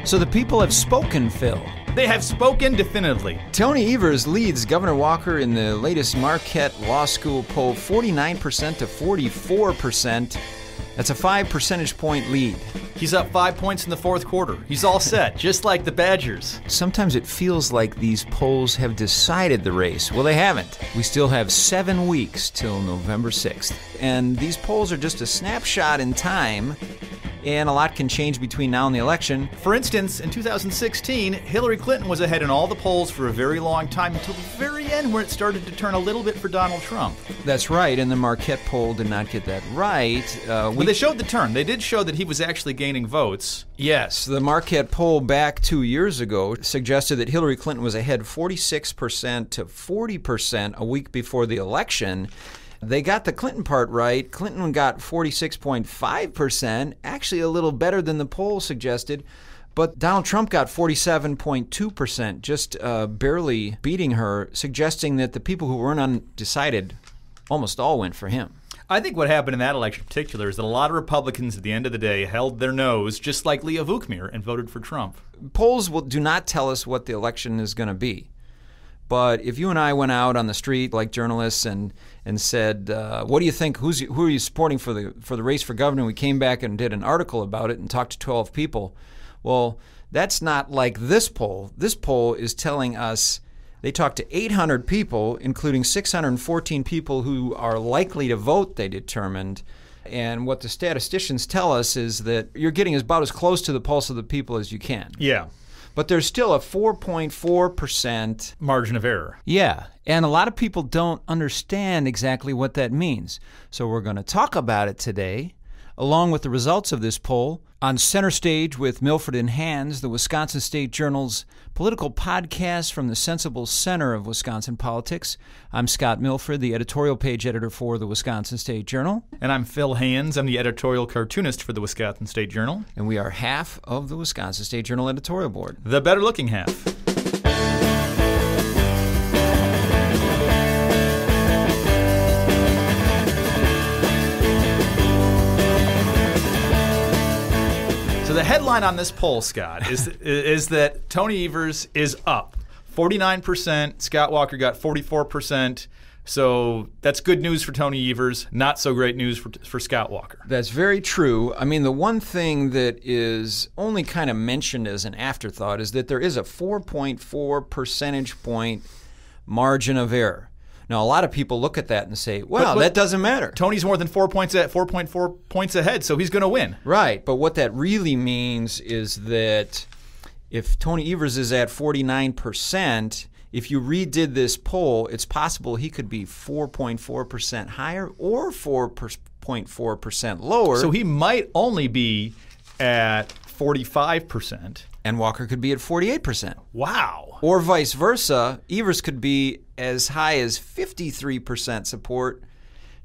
So the people have spoken, Phil. They have spoken definitively. Tony Evers leads Governor Walker in the latest Marquette Law School poll, 49% to 44%. That's a 5 percentage point lead. He's up 5 points in the fourth quarter. He's all set, just like the Badgers. Sometimes it feels like these polls have decided the race. Well, they haven't. We still have 7 weeks till November 6th. And these polls are just a snapshot in time, and a lot can change between now and the election. For instance, in 2016, Hillary Clinton was ahead in all the polls for a very long time until the very end where it started to turn a little bit for Donald Trump. That's right, and the Marquette poll did not get that right. Well, they showed the turn. They did show that he was actually gaining votes. Yes, the Marquette poll back 2 years ago suggested that Hillary Clinton was ahead 46% to 40% a week before the election. They got the Clinton part right. Clinton got 46.5%, actually a little better than the poll suggested. But Donald Trump got 47.2%, just barely beating her, suggesting that the people who weren't undecided almost all went for him. I think what happened in that election in particular is that a lot of Republicans at the end of the day held their nose, just like Leah Vukmir, and voted for Trump. Polls do not tell us what the election is going to be. But if you and I went out on the street like journalists and said, what do you think, who are you supporting for the race for governor? We came back and did an article about it and talked to 12 people. Well, that's not like this poll. This poll is telling us they talked to 800 people, including 614 people who are likely to vote, they determined. And what the statisticians tell us is that you're getting about as close to the pulse of the people as you can. Yeah. But there's still a 4.4% margin of error. Yeah, and a lot of people don't understand exactly what that means. So we're going to talk about it today, along with the results of this poll, on Center Stage with Milfred and Hands, the Wisconsin State Journal's political podcast from the sensible center of Wisconsin politics. I'm Scott Milfred, the editorial page editor for the Wisconsin State Journal. And I'm Phil Hands. I'm the editorial cartoonist for the Wisconsin State Journal. And we are half of the Wisconsin State Journal editorial board. The better-looking half. The headline on this poll, Scott, is that Tony Evers is up 49%. Scott Walker got 44%. So that's good news for Tony Evers, not so great news for Scott Walker. That's very true. I mean, the one thing that is only kind of mentioned as an afterthought is that there is a 4.4 percentage point margin of error. Now, a lot of people look at that and say, well, that doesn't matter. Tony's more than 4.4 points ahead, so he's going to win. Right, but what that really means is that if Tony Evers is at 49%, if you redid this poll, it's possible he could be 4.4% higher or 4.4% lower. So he might only be at 45%. And Walker could be at 48%. Wow. Or vice versa, Evers could be as high as 53% support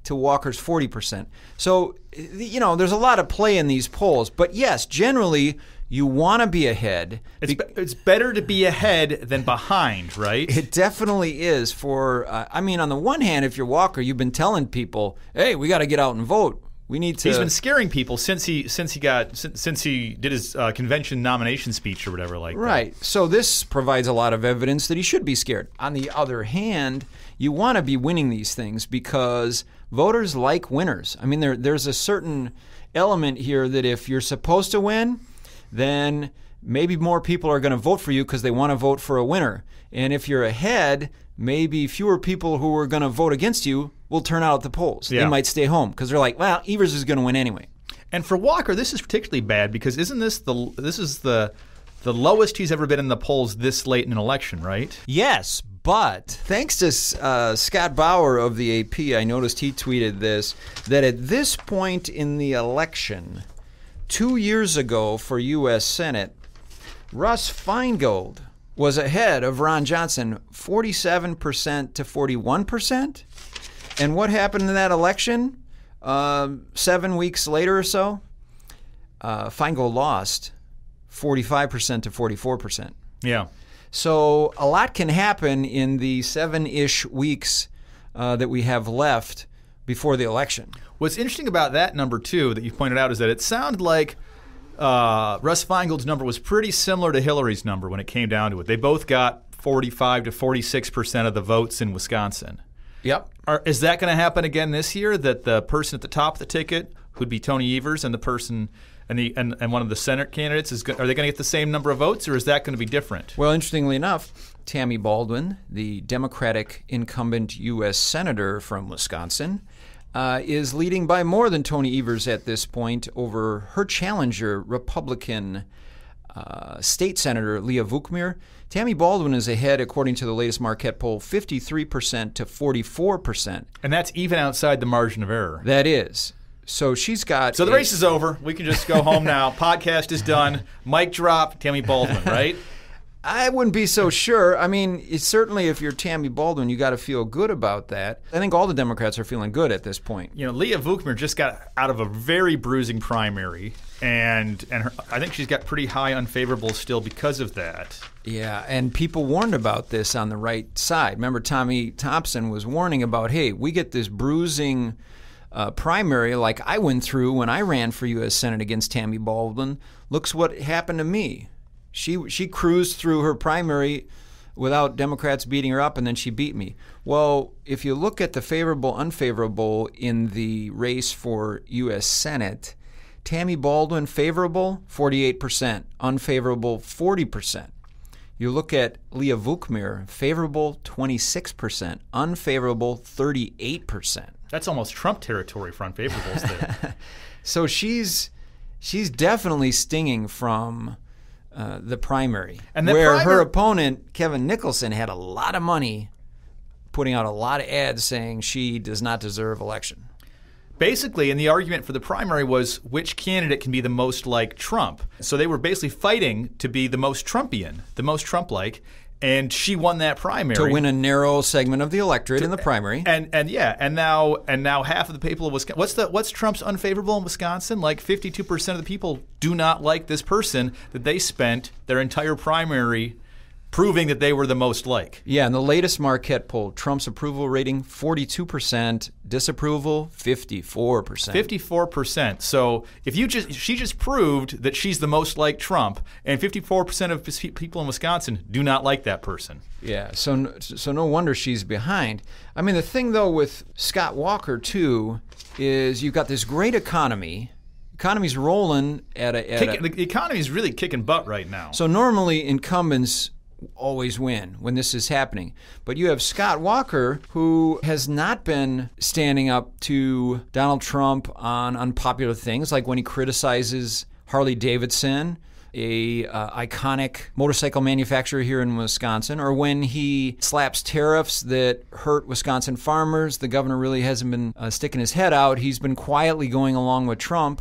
to Walker's 40%. So, there's a lot of play in these polls. But yes, generally, you want to be ahead. It's better to be ahead than behind, right? It definitely is. On the one hand, if you're Walker, you've been telling people, hey, we got to get out and vote. We need to. He's been scaring people since he did his convention nomination speech or whatever like that. Right. So this provides a lot of evidence that he should be scared. On the other hand, you want to be winning these things because voters like winners. I mean, there's a certain element here that if you're supposed to win, then maybe more people are going to vote for you because they want to vote for a winner. And if you're ahead, maybe fewer people who are going to vote against you will turn out at the polls. Yeah. They might stay home because they're like, well, Evers is going to win anyway. And for Walker, this is particularly bad because isn't this the lowest he's ever been in the polls this late in an election, right? Yes, but thanks to Scott Bauer of the AP, I noticed he tweeted this, that at this point in the election, 2 years ago for U.S. Senate, Russ Feingold was ahead of Ron Johnson 47% to 41%. And what happened in that election? 7 weeks later or so, Feingold lost 45% to 44%. Yeah. So a lot can happen in the 7-ish weeks that we have left before the election. What's interesting about that number, too, that you pointed out is that it sounded like Russ Feingold's number was pretty similar to Hillary's number when it came down to it. They both got 45 to 46% of the votes in Wisconsin. Yep. Is that going to happen again this year, that the person at the top of the ticket, who'd be Tony Evers, and the person and one of the Senate candidates, are they going to get the same number of votes, or is that going to be different? Well, interestingly enough, Tammy Baldwin, the Democratic incumbent U.S. Senator from Wisconsin, is leading by more than Tony Evers at this point over her challenger, Republican State Senator Leah Vukmir. Tammy Baldwin is ahead, according to the latest Marquette poll, 53% to 44%. And that's even outside the margin of error. That is. So she's got... So the race is over. We can just go home now. Podcast is done. Mic drop, Tammy Baldwin, right? I wouldn't be so sure. I mean, it's certainly if you're Tammy Baldwin, you got to feel good about that. I think all the Democrats are feeling good at this point. You know, Leah Vukmir just got out of a very bruising primary, and I think she's got pretty high unfavorables still because of that. Yeah, and people warned about this on the right side. Remember, Tommy Thompson was warning about, hey, we get this bruising primary like I went through when I ran for U.S. Senate against Tammy Baldwin. Looks what happened to me. She cruised through her primary without Democrats beating her up, and then she beat me. Well, if you look at the favorable, unfavorable in the race for U.S. Senate, Tammy Baldwin favorable, 48%, unfavorable, 40%. You look at Leah Vukmir, favorable, 26%, unfavorable, 38%. That's almost Trump territory for unfavorables there. So she's definitely stinging from the primary, and where her opponent, Kevin Nicholson, had a lot of money putting out a lot of ads saying she does not deserve election. Basically, and the argument for the primary was which candidate can be the most like Trump. So they were basically fighting to be the most Trumpian, the most Trump-like, and she won that primary to win a narrow segment of the electorate in the primary. And now half of the people of Wisconsin. What's Trump's unfavorable in Wisconsin? Like 52% of the people do not like this person that they spent their entire primary proving that they were the most like. Yeah, in the latest Marquette poll, Trump's approval rating 42%, disapproval 54%. 54%. So if she just proved that she's the most like Trump, and 54% of people in Wisconsin do not like that person. Yeah, so no wonder she's behind. I mean, the thing though with Scott Walker too is you've got this great economy. Economy's rolling the economy's really kicking butt right now. So normally incumbents always win when this is happening. But you have Scott Walker, who has not been standing up to Donald Trump on unpopular things, like when he criticizes Harley Davidson, a iconic motorcycle manufacturer here in Wisconsin, or when he slaps tariffs that hurt Wisconsin farmers. The governor really hasn't been sticking his head out. He's been quietly going along with Trump.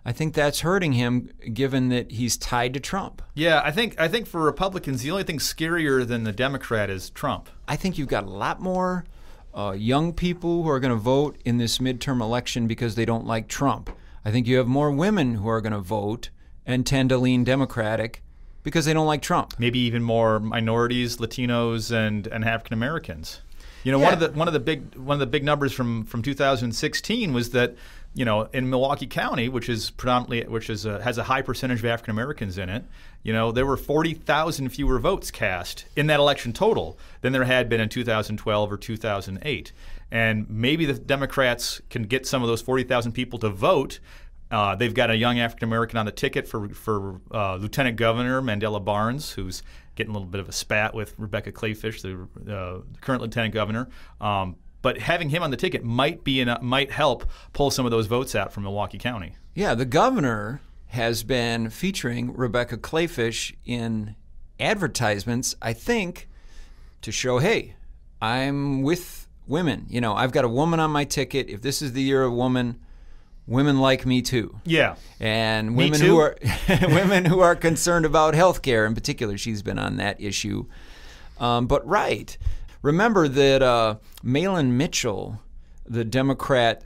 I think that's hurting him, given that he's tied to Trump. Yeah, I think for Republicans, the only thing scarier than the Democrat is Trump. I think you've got a lot more young people who are going to vote in this midterm election because they don't like Trump. I think you have more women who are going to vote and tend to lean Democratic because they don't like Trump. Maybe even more minorities, Latinos, and African Americans. You know, Yeah. one of the big numbers from 2016 was that, you know, in Milwaukee County, which has a high percentage of African Americans in it, you know, there were 40,000 fewer votes cast in that election total than there had been in 2012 or 2008. And maybe the Democrats can get some of those 40,000 people to vote. They've got a young African American on the ticket for Lieutenant Governor Mandela Barnes, who's getting a little bit of a spat with Rebecca Clayfish, the current Lieutenant Governor. But having him on the ticket might help pull some of those votes out from Milwaukee County. Yeah, the governor has been featuring Rebecca Clayfish in advertisements, I think, to show, hey, I'm with women. You know, I've got a woman on my ticket. If this is the year of woman, women like me too. Yeah. And women who are concerned about health care in particular. She's been on that issue. But right. Remember that Malin Mitchell, the Democrat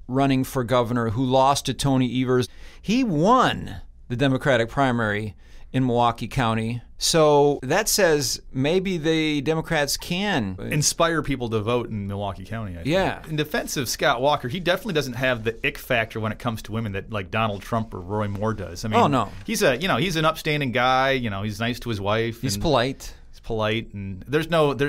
running for governor who lost to Tony Evers, he won the Democratic primary in Milwaukee County. So that says maybe the Democrats can inspire people to vote in Milwaukee County. I think. Yeah. In defense of Scott Walker, he definitely doesn't have the ick factor when it comes to women that like Donald Trump or Roy Moore does. I mean, Oh, no. he's an upstanding guy. He's nice to his wife. He's polite. He's polite, and there's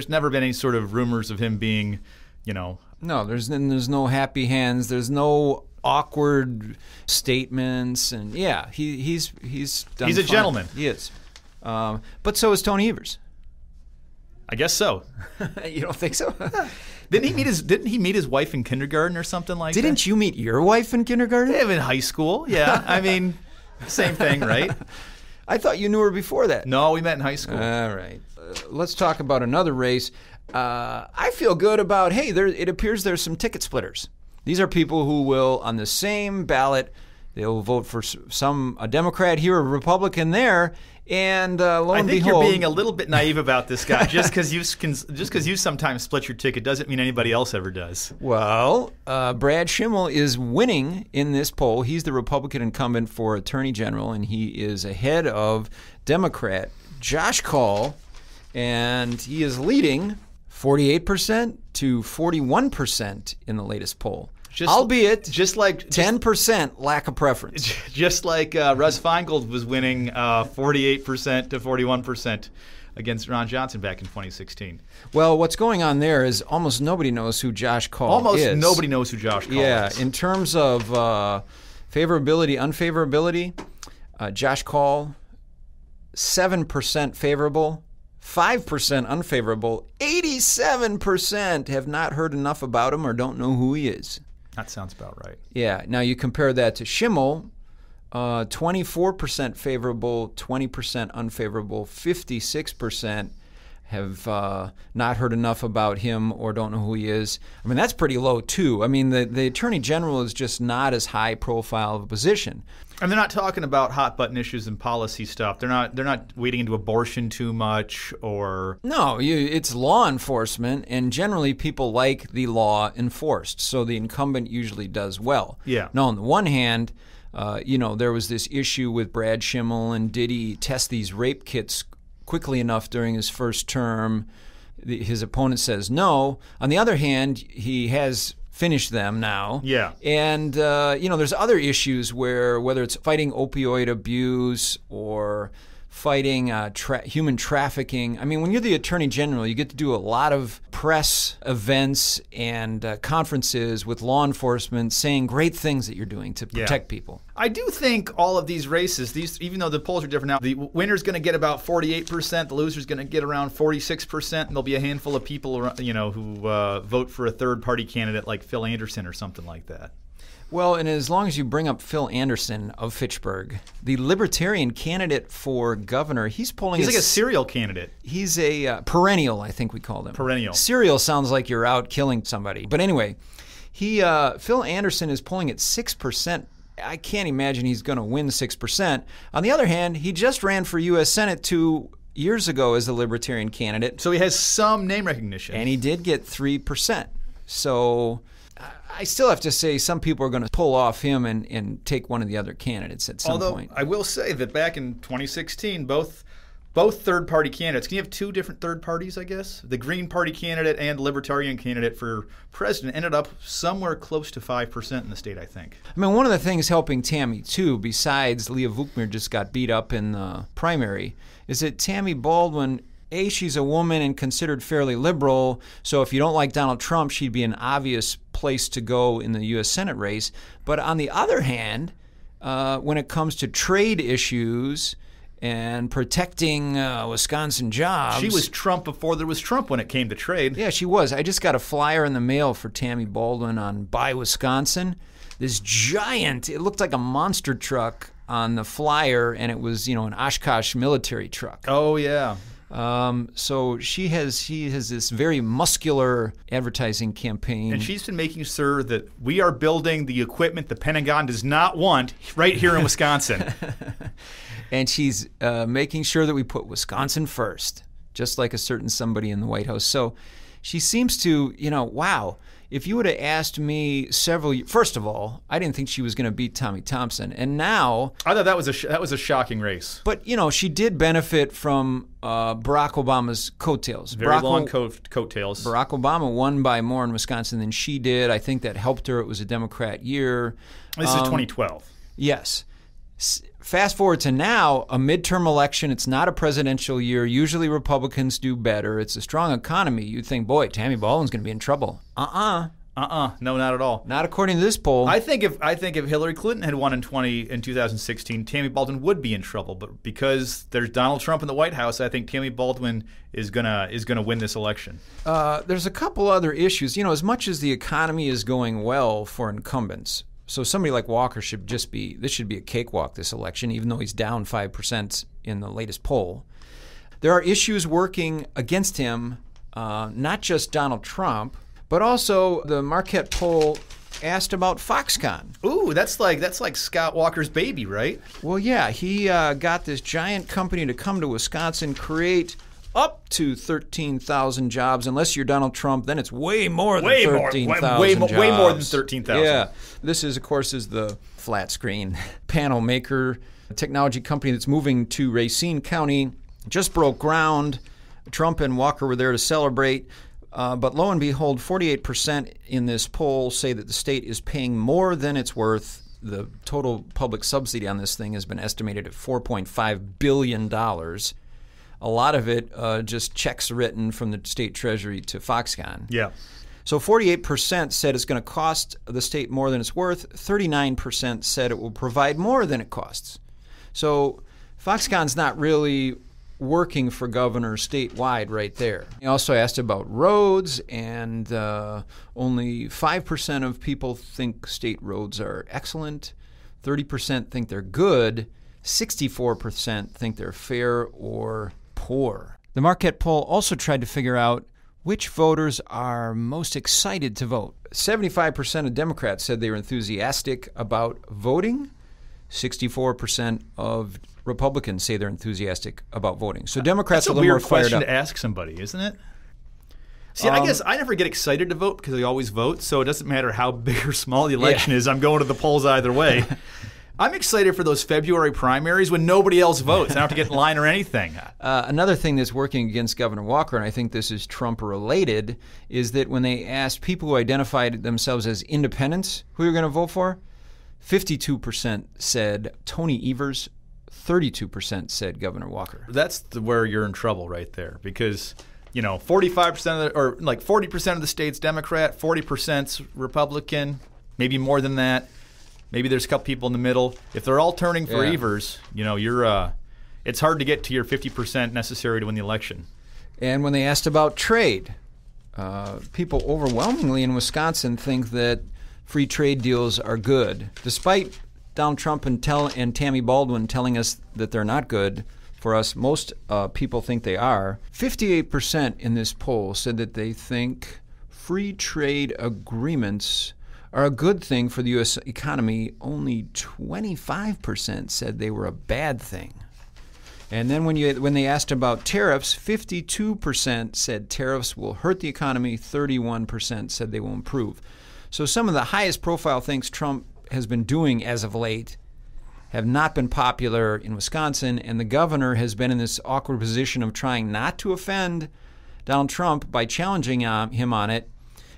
never been any sort of rumors of him being, No, there's no happy hands. There's no awkward statements, and yeah, he's done He's a fine. gentleman. He is. But so is Tony Evers. I guess so. You don't think so? Didn't he meet his wife in kindergarten or something like that? Didn't you meet your wife in kindergarten? In high school, yeah. I mean, same thing, right? I thought you knew her before that. No, we met in high school. All right. Let's talk about another race. I feel good about, it appears there's some ticket splitters. These are people who will, on the same ballot, they'll vote for a Democrat here, a Republican there, and lo and I think behold, you're being a little bit naive about this guy. Just because you sometimes split your ticket doesn't mean anybody else ever does. Well, Brad Schimmel is winning in this poll. He's the Republican incumbent for Attorney General, and he is ahead of Democrat Josh Kaul, and he is leading 48% to 41% in the latest poll. Albeit just like 10% lack of preference. Just like Russ Feingold was winning 48% to 41% against Ron Johnson back in 2016. Well, what's going on there is almost nobody knows who Josh Kaul is. Almost nobody knows who Josh Kaul is. Yeah, in terms of favorability, unfavorability, Josh Kaul, 7% favorable, 5% unfavorable, 87% have not heard enough about him or don't know who he is. That sounds about right. Yeah. Now you compare that to Schimmel, 24% favorable, 20% unfavorable, 56% have not heard enough about him or don't know who he is. I mean, that's pretty low, too. I mean, the Attorney General is just not as high profile of a position. And they're not talking about hot button issues and policy stuff. They're not wading into abortion too much or... No, it's law enforcement, and generally people like the law enforced, so the incumbent usually does well. Yeah. Now, on the one hand, there was this issue with Brad Schimmel, and did he test these rape kits quickly enough during his first term? His opponent says no. On the other hand, he has finished them now. Yeah. And, there's other issues whether it's fighting opioid abuse or fighting human trafficking. I mean, when you're the Attorney General, you get to do a lot of press events and conferences with law enforcement saying great things that you're doing to protect people. I do think all of these races, even though the polls are different now, the winner's going to get about 48%, the loser's going to get around 46%, and there'll be a handful of people, who vote for a third-party candidate like Phil Anderson or something like that. Well, and as long as you bring up Phil Anderson of Fitchburg, the Libertarian candidate for governor, he's polling... He's like a serial candidate. He's a perennial, I think we call them. Perennial. Serial sounds like you're out killing somebody. But anyway, Phil Anderson is polling at 6%. I can't imagine he's going to win 6%. On the other hand, he just ran for U.S. Senate 2 years ago as a Libertarian candidate. So he has some name recognition. And he did get 3%. So... I still have to say some people are going to pull off him and take one of the other candidates at some point. I will say that back in 2016, both third-party candidates, can you have two different third parties, I guess? The Green Party candidate and the Libertarian candidate for president ended up somewhere close to 5% in the state, I think. I mean, one of the things helping Tammy, too, besides Leah Vukmir just got beat up in the primary, is that Tammy Baldwin... she's a woman and considered fairly liberal, so if you don't like Donald Trump, she'd be an obvious place to go in the U.S. Senate race. But on the other hand, when it comes to trade issues and protecting Wisconsin jobs... She was Trump before there was Trump when it came to trade. Yeah, she was. I just got a flyer in the mail for Tammy Baldwin on Buy Wisconsin. This giant, it looked like a monster truck on the flyer, and it was, an Oshkosh military truck. Oh, yeah. So she has this very muscular advertising campaign. And she's been making sure that we are building the equipment the Pentagon does not want right here in Wisconsin. And she's making sure that we put Wisconsin first, just like a certain somebody in the White House. So she seems to, wow, if you would have asked me first of all, I didn't think she was going to beat Tommy Thompson, and now I thought that was a shocking race. But she did benefit from Barack Obama's coattails. Very long coattails. Barack Obama won by more in Wisconsin than she did. I think that helped her. It was a Democrat year. This is 2012. Yes. Fast forward to now, a midterm election. It's not a presidential year. Usually Republicans do better. It's a strong economy. You'd think, boy, Tammy Baldwin's going to be in trouble. No, not at all. Not according to this poll. I think if Hillary Clinton had won in 2016, Tammy Baldwin would be in trouble. But because there's Donald Trump in the White House, I think Tammy Baldwin is gonna win this election. There's a couple other issues. As much as the economy is going well for incumbents. So somebody like Walker should be a cakewalk this election, even though he's down 5% in the latest poll. There are issues working against him, not just Donald Trump, but also the Marquette poll asked about Foxconn. Ooh, that's like Scott Walker's baby, right? Well, yeah, he got this giant company to come to Wisconsin, create up to 13,000 jobs. Unless you're Donald Trump, then it's way more than 13,000 jobs. Way more than 13,000. Yeah. This is, of course, the flat screen panel maker, a technology company that's moving to Racine County. Just broke ground. Trump and Walker were there to celebrate. But lo and behold, 48% in this poll say that the state is paying more than it's worth. The total public subsidy on this thing has been estimated at $4.5 billion. A lot of it just checks written from the state treasury to Foxconn. Yeah. So 48% said it's going to cost the state more than it's worth. 39% said it will provide more than it costs. So Foxconn's not really working for governor statewide right there. He also asked about roads, and only 5% of people think state roads are excellent. 30% think they're good. 64% think they're fair or poor. The Marquette poll also tried to figure out which voters are most excited to vote. 75% of Democrats said they were enthusiastic about voting. 64% of Republicans say they're enthusiastic about voting. So Democrats are a little more fired up. That's a weird question to ask somebody, isn't it? See, I guess I never get excited to vote because I always vote, so it doesn't matter how big or small the election is. I'm going to the polls either way. I'm excited for those February primaries when nobody else votes. I don't have to get in line or anything. Another thing that's working against Governor Walker, and I think this is Trump-related, is that when they asked people who identified themselves as independents who you're going to vote for, 52% said Tony Evers, 32% said Governor Walker. That's where you're in trouble right there because 45% or 40% of the state's Democrat, 40%'s Republican, maybe more than that. Maybe there's a couple people in the middle. If they're all turning for Evers, you're it's hard to get to your 50% necessary to win the election. And when they asked about trade, people overwhelmingly in Wisconsin think that free trade deals are good, despite Donald Trump and Tammy Baldwin telling us that they're not good. For us, most people think they are. 58% in this poll said that they think free trade agreements are a good thing for the U.S. economy. Only 25% said they were a bad thing. And then when they asked about tariffs, 52% said tariffs will hurt the economy, 31% said they will improve. So some of the highest profile things Trump has been doing as of late have not been popular in Wisconsin, and the governor has been in this awkward position of trying not to offend Donald Trump by challenging him on it,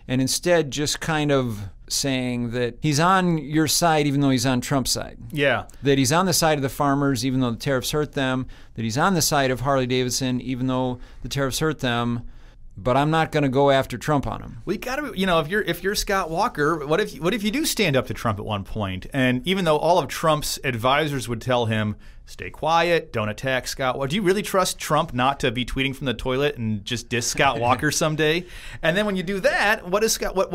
and instead just kind of saying that he's on your side even though he's on Trump's side. Yeah. That he's on the side of the farmers even though the tariffs hurt them, that he's on the side of Harley-Davidson even though the tariffs hurt them, but I'm not going to go after Trump on him. We got to, if you're Scott Walker, what if you do stand up to Trump at one point? And even though all of Trump's advisors would tell him, stay quiet, don't attack Scott Walker. Do you really trust Trump not to be tweeting from the toilet and just diss Scott Walker someday? And then when you do that, what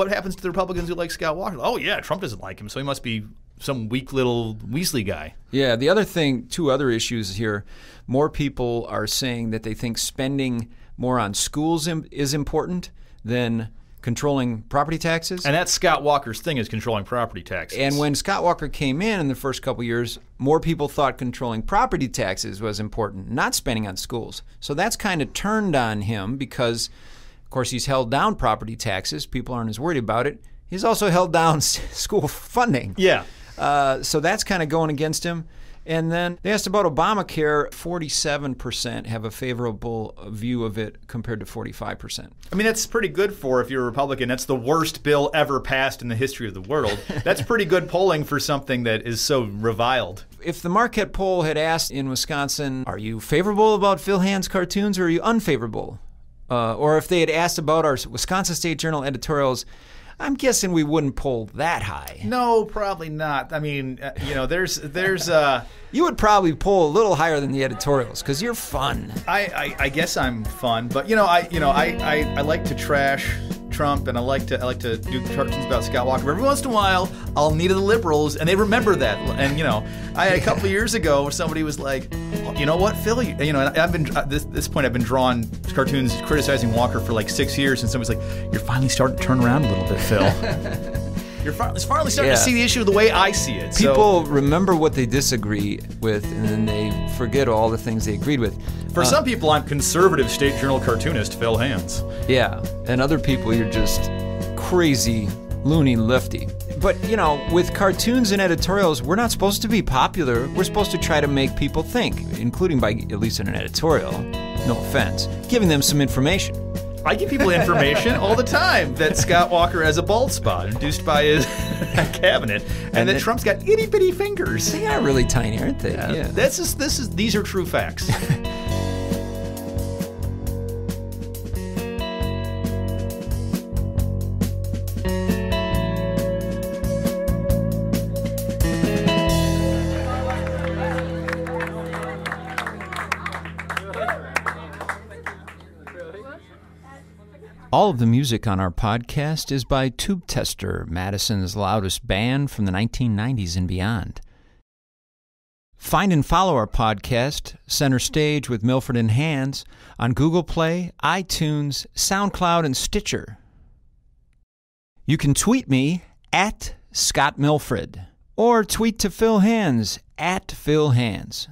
happens to the Republicans who like Scott Walker? Oh yeah, Trump doesn't like him, so he must be some weak little Weasley guy. Yeah, the other thing, two other issues here. More people are saying that they think spending more on schools is important than controlling property taxes. And that's Scott Walker's thing, is controlling property taxes. And when Scott Walker came in the first couple of years, more people thought controlling property taxes was important, not spending on schools. So that's kind of turned on him because Of course, he's held down property taxes. People aren't as worried about it. He's also held down school funding. Yeah. So that's kind of going against him. And then they asked about Obamacare. 47% have a favorable view of it compared to 45%. I mean, that's pretty good for if you're a Republican. That's the worst bill ever passed in the history of the world. That's pretty good polling for something that is so reviled. If the Marquette poll had asked in Wisconsin, are you favorable about Phil Hands cartoons or are you unfavorable? Or if they had asked about our Wisconsin State Journal editorials, I'm guessing we wouldn't poll that high. No, probably not. I mean, there's You would probably poll a little higher than the editorials because you're fun. I guess I'm fun, but I like to trash Trump, and I like to do cartoons about Scott Walker. But every once in a while, I'll knee to the liberals, and they remember that. And I a couple of years ago, somebody was like, "You know what, Phil? And I've been at this point, I've been drawing cartoons criticizing Walker for like 6 years, and somebody's like, you're finally starting to turn around a little bit, Phil." You're finally starting to see the issue the way I see it. People remember what they disagree with, and then they forget all the things they agreed with. For some people, I'm conservative State Journal cartoonist Phil Hands. Yeah, and other people, you're just crazy, loony lefty. But, with cartoons and editorials, we're not supposed to be popular. We're supposed to try to make people think, including by, at least in an editorial, no offense, giving them some information. I give people information all the time that Scott Walker has a bald spot induced by his cabinet, and that Trump's got itty bitty fingers. They are really tiny, aren't they? Yeah. These are true facts. All of the music on our podcast is by Tube Tester, Madison's loudest band from the 1990s and beyond. Find and follow our podcast, Center Stage with Milfred and Hands, on Google Play, iTunes, SoundCloud, and Stitcher. You can tweet me at Scott Milfred, or tweet to Phil Hands at Phil Hands.